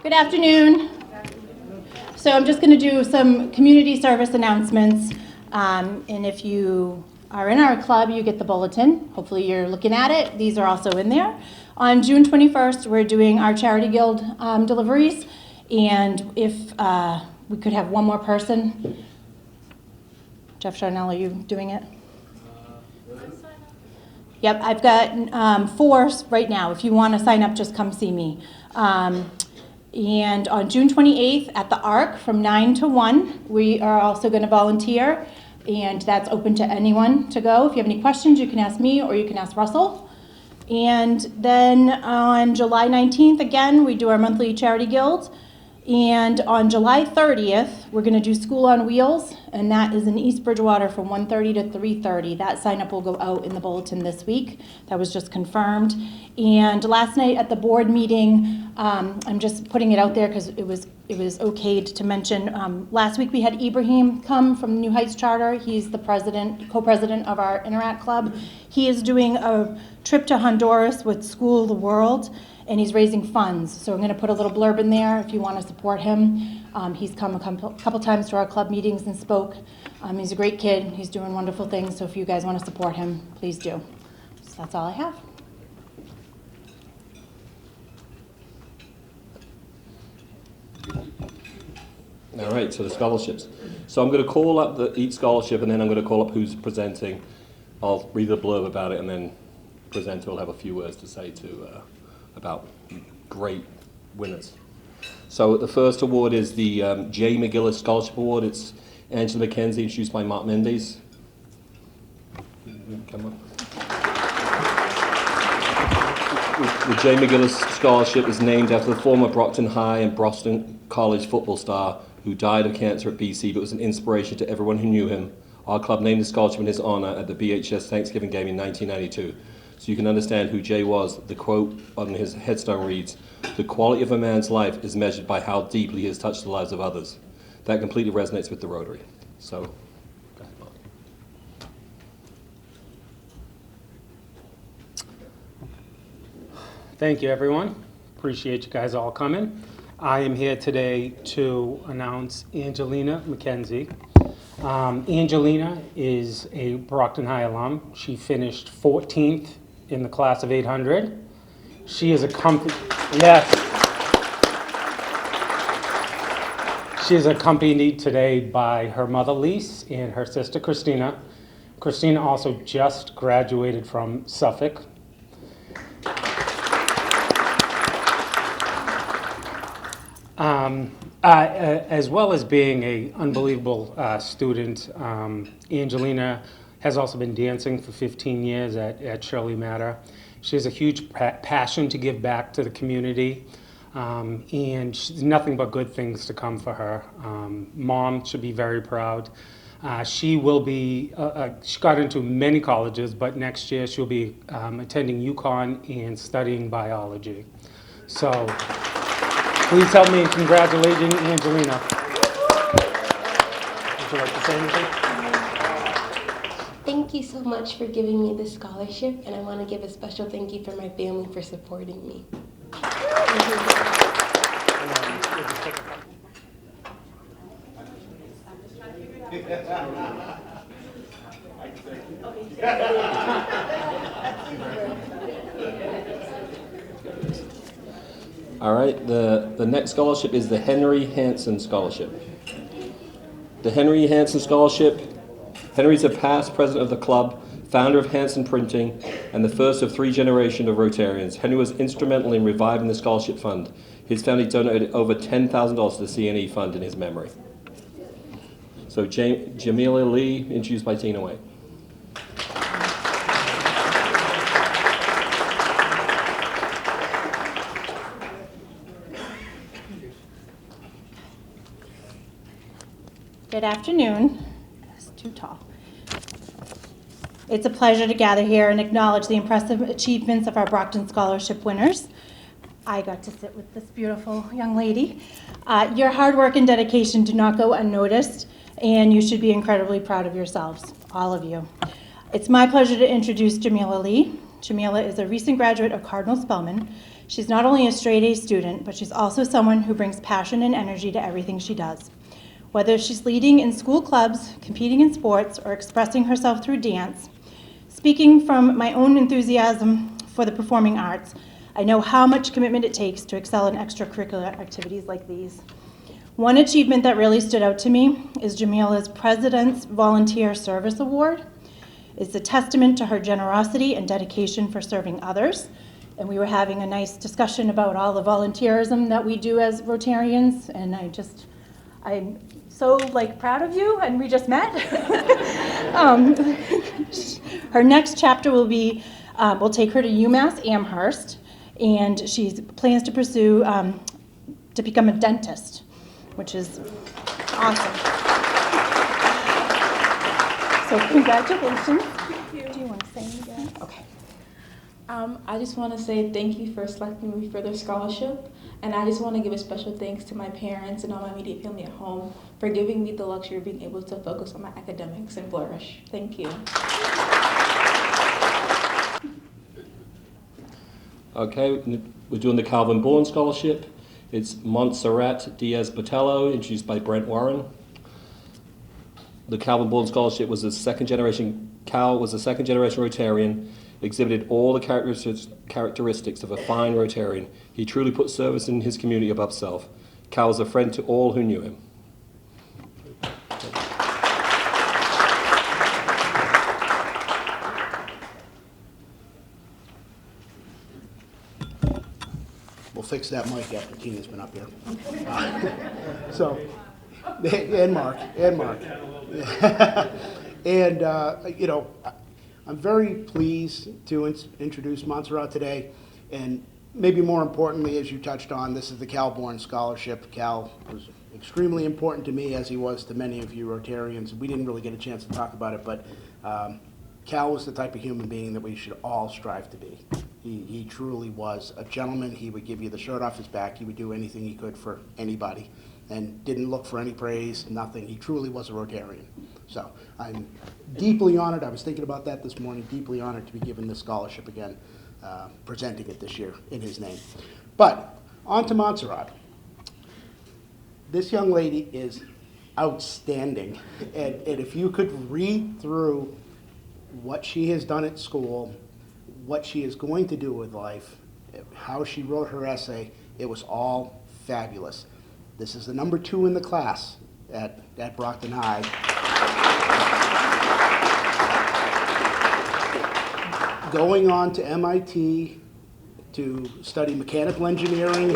Good afternoon. So I'm just going to do some community service announcements. And if you are in our club, you get the bulletin. Hopefully you're looking at it. These are also in there. On June 21st, we're doing our Charity Guild deliveries. And if we could have one more person. Jeff Charnell, are you doing it? Yep, I've got 4 right now. If you want to sign up, just come see me. And on June 28th at the Arc from 9 to 1, we are also going to volunteer, and that's open to anyone to go. If you have any questions, you can ask me or you can ask Russell. And then on July 19th, again, we do our monthly Charity Guild. And on July 30th, we're going to do School on Wheels, and that is in East Bridgewater from 1:30 to 3:30. That sign up will go out in the bulletin this week. That was just confirmed. And last night at the board meeting, I'm just putting it out there because it was okayed to mention. Last week we had Ibrahim come from New Heights Charter. He's the co-president of our Interact Club. He is doing a trip to Honduras with School the World, and he's raising funds. So I'm going to put a little blurb in there if you want to support him. He's come a couple times to our club meetings and spoke. He's a great kid. He's doing wonderful things. So if you guys want to support him, please do. So that's all I have. All right, so the scholarships. So I'm going to call up each scholarship, and then I'm going to call up who's presenting. I'll read a blurb about it, and then presenter will have a few words to say about great winners. So the first award is the J. McGillis Scholarship Award. It's Angela McKenzie, introduced by Mark Mendes. Come on. The J. McGillis Scholarship is named after the former Brockton High and Boston College football star who died of cancer at BC, but was an inspiration to everyone who knew him. Our club named the scholarship in his honor at the BHS Thanksgiving game in 1992. So you can understand who Jay was. The quote on his headstone reads, "The quality of a man's life is measured by how deeply he has touched the lives of others." That completely resonates with the Rotary. So, go ahead, Mark. Thank you, everyone. Appreciate you guys all coming. I am here today to announce Angelina McKenzie. Angelina is a Brockton High alum. She finished 14th in the class of 800. She is She is accompanied today by her mother, Lise, and her sister, Christina. Christina also just graduated from Suffolk. As well as being an unbelievable student, Angelina has also been dancing for 15 years at Shirley Matter. She has a huge passion to give back to the community, and she's nothing but good things to come for her. Mom should be very proud. She will be, she got into many colleges, but next year she'll be attending UConn and studying biology. So please help me in congratulating Angelina. Would you like to say anything? Thank you so much for giving me this scholarship, and I want to give a special thank you for my family for supporting me. All right, the next scholarship is the Henry Hansen Scholarship. The Henry Hansen Scholarship, Henry's a past president of the club, founder of Hansen Printing, and the first of 3 generations of Rotarians. Henry was instrumental in reviving the scholarship fund. His family donated over $10,000 to the CNE fund in his memory. So Jamila Lee, introduced by Tina White. Good afternoon. That's too tall. It's a pleasure to gather here and acknowledge the impressive achievements of our Brockton Scholarship winners. I got to sit with this beautiful young lady. Your hard work and dedication do not go unnoticed, and you should be incredibly proud of yourselves, all of you. It's my pleasure to introduce Jamila Lee. Jamila is a recent graduate of Cardinal Spellman. She's not only a straight-A student, but she's also someone who brings passion and energy to everything she does. Whether she's leading in school clubs, competing in sports, or expressing herself through dance, speaking from my own enthusiasm for the performing arts, I know how much commitment it takes to excel in extracurricular activities like these. One achievement that really stood out to me is Jamila's President's Volunteer Service Award. It's a testament to her generosity and dedication for serving others. And we were having a nice discussion about all the volunteerism that we do as Rotarians, and I'm so proud of you, and we just met. Her next chapter will take her to UMass Amherst, and she plans to pursue to become a dentist, which is awesome. So congratulations. Thank you. Do you want to say anything? Okay. I just want to say thank you for selecting me for the scholarship, and I just want to give a special thanks to my parents and all my immediate family at home for giving me the luxury of being able to focus on my academics and flourish. Thank you. Okay, we're doing the Calvin Bourne Scholarship. It's Montserrat Diaz-Botello, introduced by Brent Warren. The Calvin Bourne Scholarship was a Cal was a second-generation Rotarian, exhibited all the characteristics of a fine Rotarian. He truly put service in his community above self. Cal was a friend to all who knew him. We'll fix that mic after Tina's been up here. And Mark. And, I'm very pleased to introduce Montserrat today, and maybe more importantly, as you touched on, this is the Cal Bourne Scholarship. Cal was extremely important to me, as he was to many of you Rotarians. We didn't really get a chance to talk about it, but Cal was the type of human being that we should all strive to be. He truly was a gentleman. He would give you the shirt off his back. He would do anything he could for anybody and didn't look for any praise, nothing. He truly was a Rotarian. So I'm deeply honored. I was thinking about that this morning, deeply honored to be given this scholarship again, presenting it this year in his name. But on to Montserrat. This young lady is outstanding. And if you could read through what she has done at school, what she is going to do with life, how she wrote her essay, it was all fabulous. This is the number 2 in the class at Brockton High. Going on to MIT to study mechanical engineering.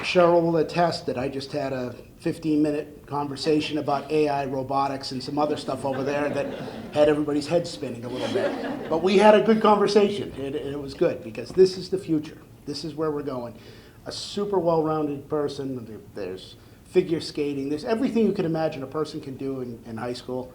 Cheryl will attest that I just had a 15-minute conversation about AI, robotics, and some other stuff over there that had everybody's head spinning a little bit. But we had a good conversation, and it was good, because this is the future. This is where we're going. A super well-rounded person. There's figure skating. There's everything you can imagine a person can do in high school.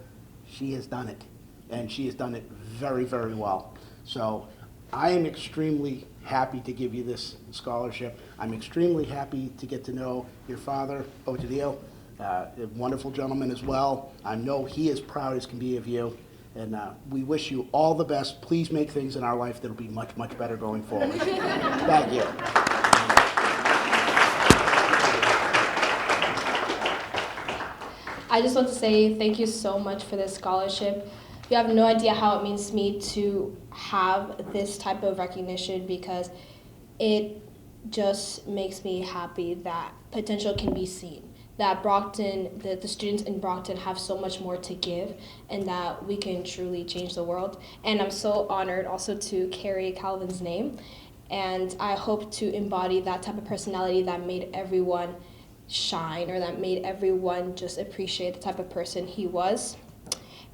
She has done it, and she has done it very, very well. So I am extremely happy to give you this scholarship. I'm extremely happy to get to know your father, Otadil, a wonderful gentleman as well. I know he is proud as can be of you, and we wish you all the best. Please make things in our life that'll be much, much better going forward. Thank you. I just want to say thank you so much for this scholarship. You have no idea how it means to me to have this type of recognition, because it just makes me happy that potential can be seen, that Brockton, the students in Brockton have so much more to give, and that we can truly change the world. And I'm so honored also to carry Calvin's name, and I hope to embody that type of personality that made everyone shine, or that made everyone just appreciate the type of person he was.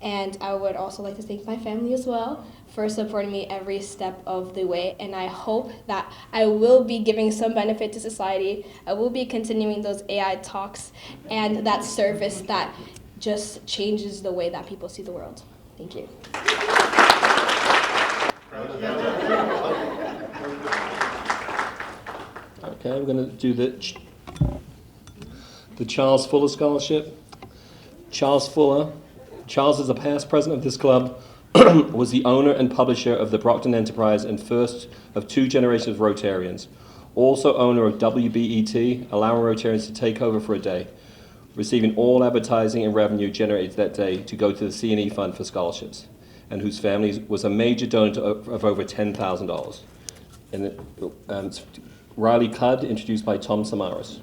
And I would also like to thank my family as well for supporting me every step of the way. And I hope that I will be giving some benefit to society. I will be continuing those AI talks and that service that just changes the way that people see the world. Thank you. Okay, we're going to do the Charles Fuller Scholarship. Charles is a past president of this club, was the owner and publisher of the Brockton Enterprise and first of 2 generations of Rotarians. Also owner of WBET, allowing Rotarians to take over for a day, receiving all advertising and revenue generated that day to go to the C&E Fund for scholarships, and whose family was a major donor of over $10,000. And Riley Cudd, introduced by Tom Samaras.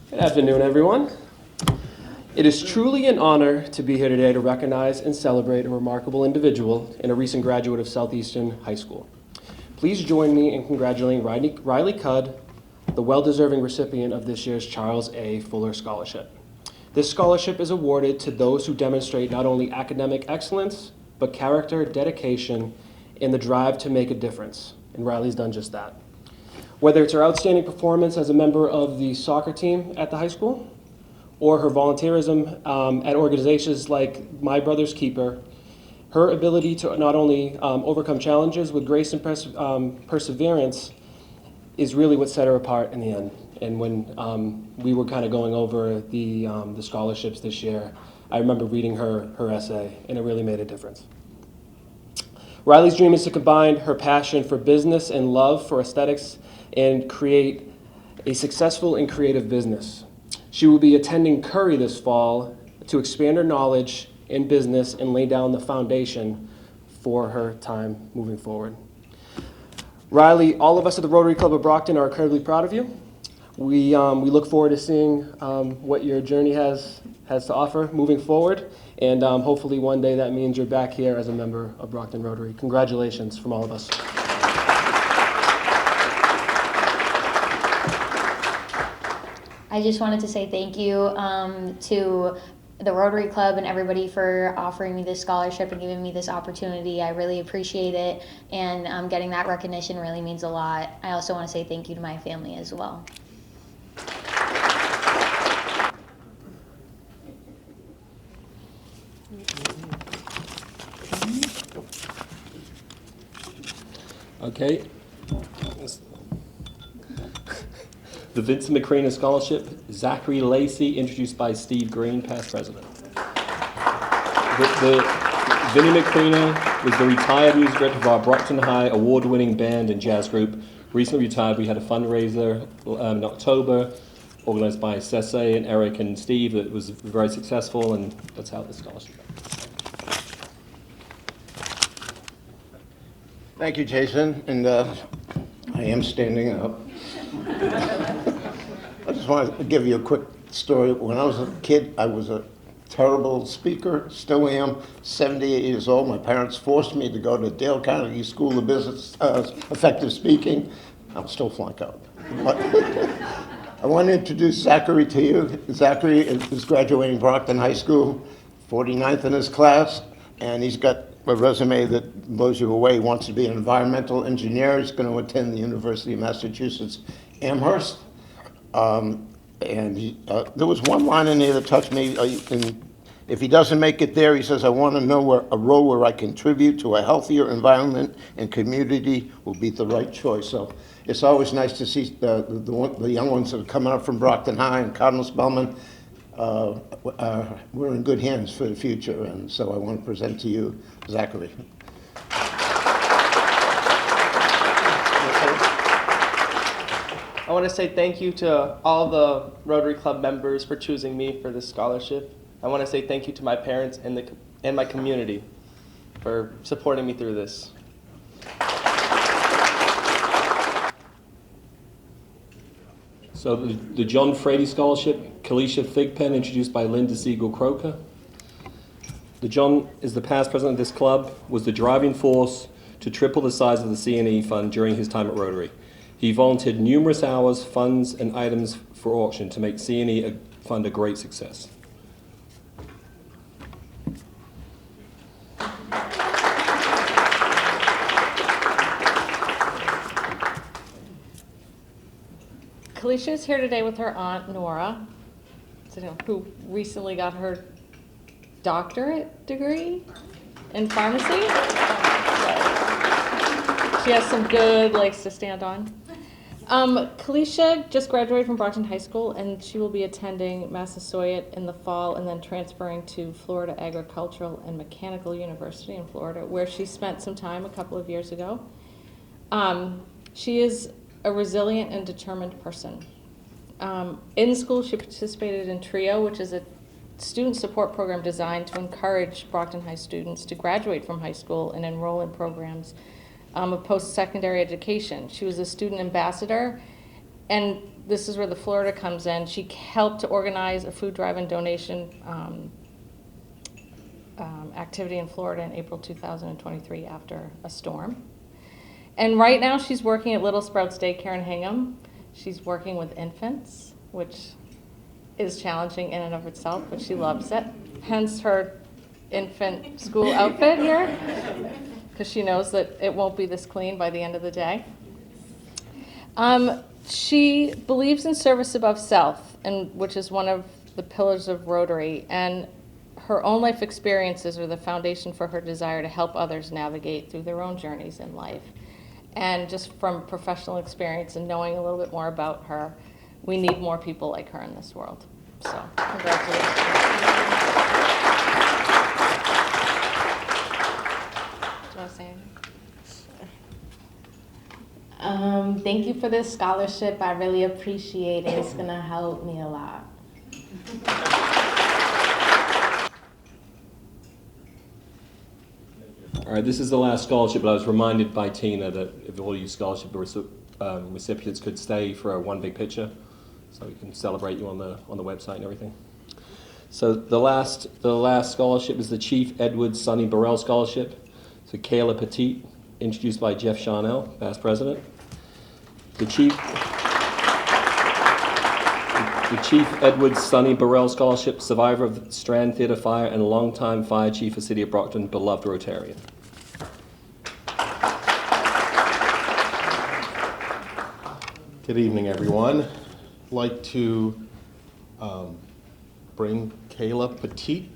Good afternoon, everyone. It is truly an honor to be here today to recognize and celebrate a remarkable individual and a recent graduate of Southeastern High School. Please join me in congratulating Riley Cudd, the well-deserving recipient of this year's Charles A. Fuller Scholarship. This scholarship is awarded to those who demonstrate not only academic excellence, but character, dedication, and the drive to make a difference. And Riley's done just that. Whether it's her outstanding performance as a member of the soccer team at the high school, or her volunteerism at organizations like My Brother's Keeper, her ability to not only overcome challenges with grace and perseverance is really what set her apart in the end. And when we were kind of going over the scholarships this year, I remember reading her essay, and it really made a difference. Riley's dream is to combine her passion for business and love for aesthetics and create a successful and creative business. She will be attending Curry this fall to expand her knowledge in business and lay down the foundation for her time moving forward. Riley, all of us at the Rotary Club of Brockton are incredibly proud of you. We look forward to seeing what your journey has to offer moving forward, and hopefully one day that means you're back here as a member of Brockton Rotary. Congratulations from all of us. I just wanted to say thank you to the Rotary Club and everybody for offering me this scholarship and giving me this opportunity. I really appreciate it, and getting that recognition really means a lot. I also want to say thank you to my family as well. Okay. The Vincent McCreena Scholarship, Zachary Lacey, introduced by Steve Green, past president. Vinnie McCreena was the retired music director of our Brockton High award-winning band and jazz group. Recently retired. We had a fundraiser in October, organized by Sese and Eric and Steve, that was very successful, and that's how the scholarship got. Thank you, Jason, and I am standing up. I just want to give you a quick story. When I was a kid, I was a terrible speaker, still am, 78 years old. My parents forced me to go to Dale Carnegie School of Business, Effective Speaking. I'm still flunk out. But I want to introduce Zachary to you. Zachary is graduating Brockton High School, 49th in his class, and he's got a resume that blows you away. He wants to be an environmental engineer. He's going to attend the University of Massachusetts Amherst. There was one line in there that touched me. If he doesn't make it there, he says, I want to know a role where I contribute to a healthier environment and community will be the right choice. So it's always nice to see the young ones that are coming up from Brockton High and Cardinal Spellman. We're in good hands for the future, and so I want to present to you Zachary. I want to say thank you to all the Rotary Club members for choosing me for this scholarship. I want to say thank you to my parents and my community for supporting me through this. So the John Frady Scholarship, Kalisha Thigpen, introduced by Linda Siegel Croker. The John is the past president of this club, was the driving force to triple the size of the C&E Fund during his time at Rotary. He volunteered numerous hours, funds, and items for auction to make C&E Fund a great success. Kalisha is here today with her aunt, Nora, who recently got her doctorate degree in pharmacy. She has some good legs to stand on. Kalisha just graduated from Brockton High School, and she will be attending Massasoit in the fall and then transferring to Florida Agricultural and Mechanical University in Florida, where she spent some time a couple of years ago. She is a resilient and determined person. In school, she participated in TRIO, which is a student support program designed to encourage Brockton High students to graduate from high school and enroll in programs of post-secondary education. She was a student ambassador, and this is where the Florida comes in. She helped to organize a food drive and donation activity in Florida in April 2023 after a storm. And right now she's working at Little Sprouts Daycare in Hingham. She's working with infants, which is challenging in and of itself, but she loves it. Hence her infant school outfit here, because she knows that it won't be this clean by the end of the day. She believes in service above self, and which is one of the pillars of Rotary, and her own life experiences are the foundation for her desire to help others navigate through their own journeys in life. And just from professional experience and knowing a little bit more about her, we need more people like her in this world. So, congratulations. Do you want to say anything? Thank you for this scholarship. I really appreciate it. It's gonna help me a lot. All right, this is the last scholarship, but I was reminded by Tina that if all you scholarship recipients could stay for one big picture, so we can celebrate you on the website and everything. So the last scholarship is the Chief Edward Sonny Burrell Scholarship. So Kayla Petit, introduced by Jeff Charnell, past president. The Chief Edward Sonny Burrell Scholarship, survivor of the Strand Theatre fire and longtime fire chief for City of Brockton, beloved Rotarian. Good evening, everyone. I'd like to bring Kayla Petit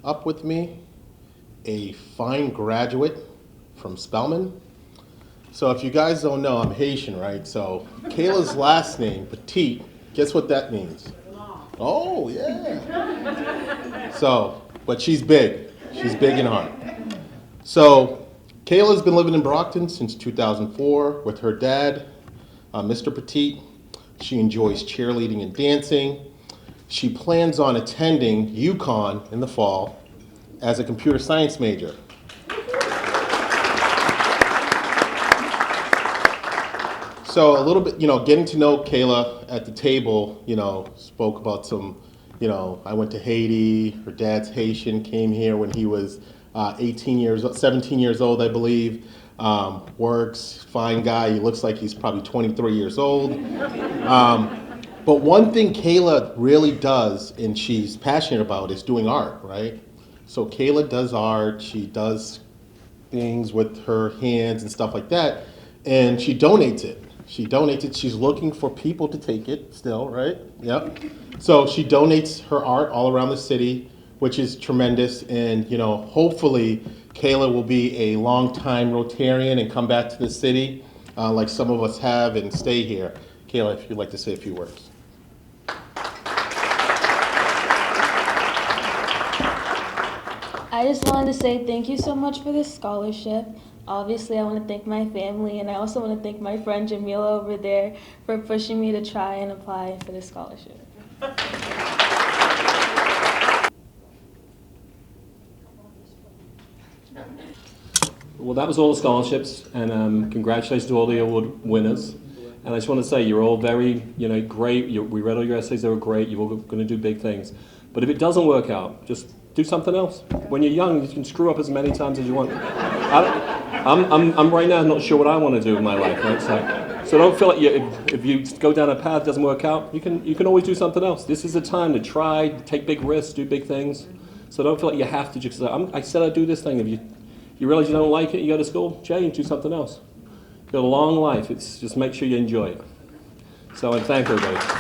up with me, a fine graduate from Spelman. So if you guys don't know, I'm Haitian, right? So Kayla's last name, Petit, guess what that means? Oh, yeah. So, but she's big. She's big in heart. So Kayla's been living in Brockton since 2004 with her dad, Mr. Petit. She enjoys cheerleading and dancing. She plans on attending UConn in the fall as a computer science major. So a little bit, getting to know Kayla at the table, spoke about some, I went to Haiti, her dad's Haitian, came here when he was 17 years old, I believe. Works, fine guy, he looks like he's probably 23 years old. But one thing Kayla really does, and she's passionate about, is doing art, right? So Kayla does art, she does things with her hands and stuff like that, and she donates it. She's looking for people to take it still, right? Yep. So she donates her art all around the city, which is tremendous. And, hopefully Kayla will be a long-time Rotarian and come back to the city like some of us have and stay here. Kayla, if you'd like to say a few words. I just wanted to say thank you so much for this scholarship. Obviously, I want to thank my family, and I also want to thank my friend Jamila over there for pushing me to try and apply for this scholarship. Well, that was all the scholarships, and congratulations to all the award winners. And I just want to say, you're all very, great. We read all your essays; they were great. You're all going to do big things. But if it doesn't work out, just do something else. When you're young, you can screw up as many times as you want. I'm right now not sure what I want to do in my life, right? So don't feel like if you go down a path that doesn't work out, you can always do something else. This is the time to try, take big risks, do big things. So don't feel like you have to just say, I said I'd do this thing. If you realize you don't like it, you go to school, change, do something else. You got a long life. It's just make sure you enjoy it. So I thank everybody.